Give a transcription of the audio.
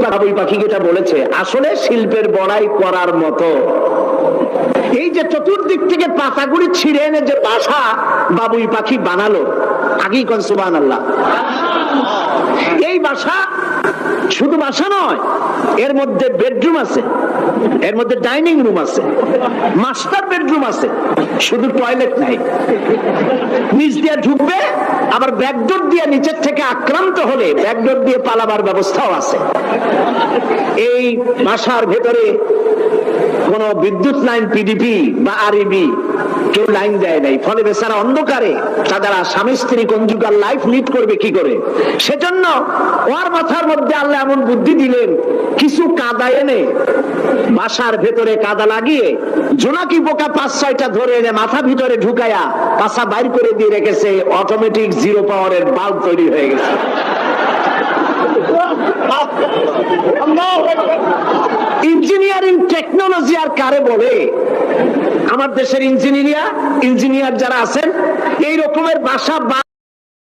বাবুই পাখি যেটা বলেছে আসলে শিল্পের বড়াই করার মতো। এই যে চতুর্দিক থেকে পাতাগুলি ছিঁড়ে এনে যে বাসা বাবুই পাখি বানালো, আগেই কোন সুবহানাল্লাহ। এই বাসা শুধু বাসা নয়, এর মধ্যে বেডরুম আছে, এর মধ্যে ডাইনিং রুম আছে, মাস্টার বেডরুম আছে, শুধু টয়লেট নাই। নিচ দিয়ে ঢুকবে, আবার ব্যাকডোর দিয়ে নিচের থেকে আক্রান্ত হলে ব্যাকডোর দিয়ে পালাবার ব্যবস্থাও আছে। এই বাসার ভেতরে কোন বিদ্যুৎ লাইন পিডিপি বা আরইবি কেউ লাইন দেয় নাই, ফলে বেচারা অন্ধকারে তারা স্বামী স্ত্রী কনজুগাল লাইফ লিড করবে কি করে। সেজন্য ওর মাথার মধ্যে আল্লাহ এমন বুদ্ধি দিলেন, কিছু কাদা এনে বাসার ভেতরে কাদা লাগিয়ে জোনাকি পোকা 5-6টা ধরে এনে মাথা ভিতরে ঢুকায়া পাছা বাইর করে দিয়ে রেখেছে, অটোমেটিক জিরো পাওয়ারের বাল্ব তৈরি হয়ে গেছে। ইঞ্জিনিয়ারিং টেকনোলজি আর কারে বলে? আমার দেশের ইঞ্জিনিয়ার যারা আছেন এই রকমের বাসা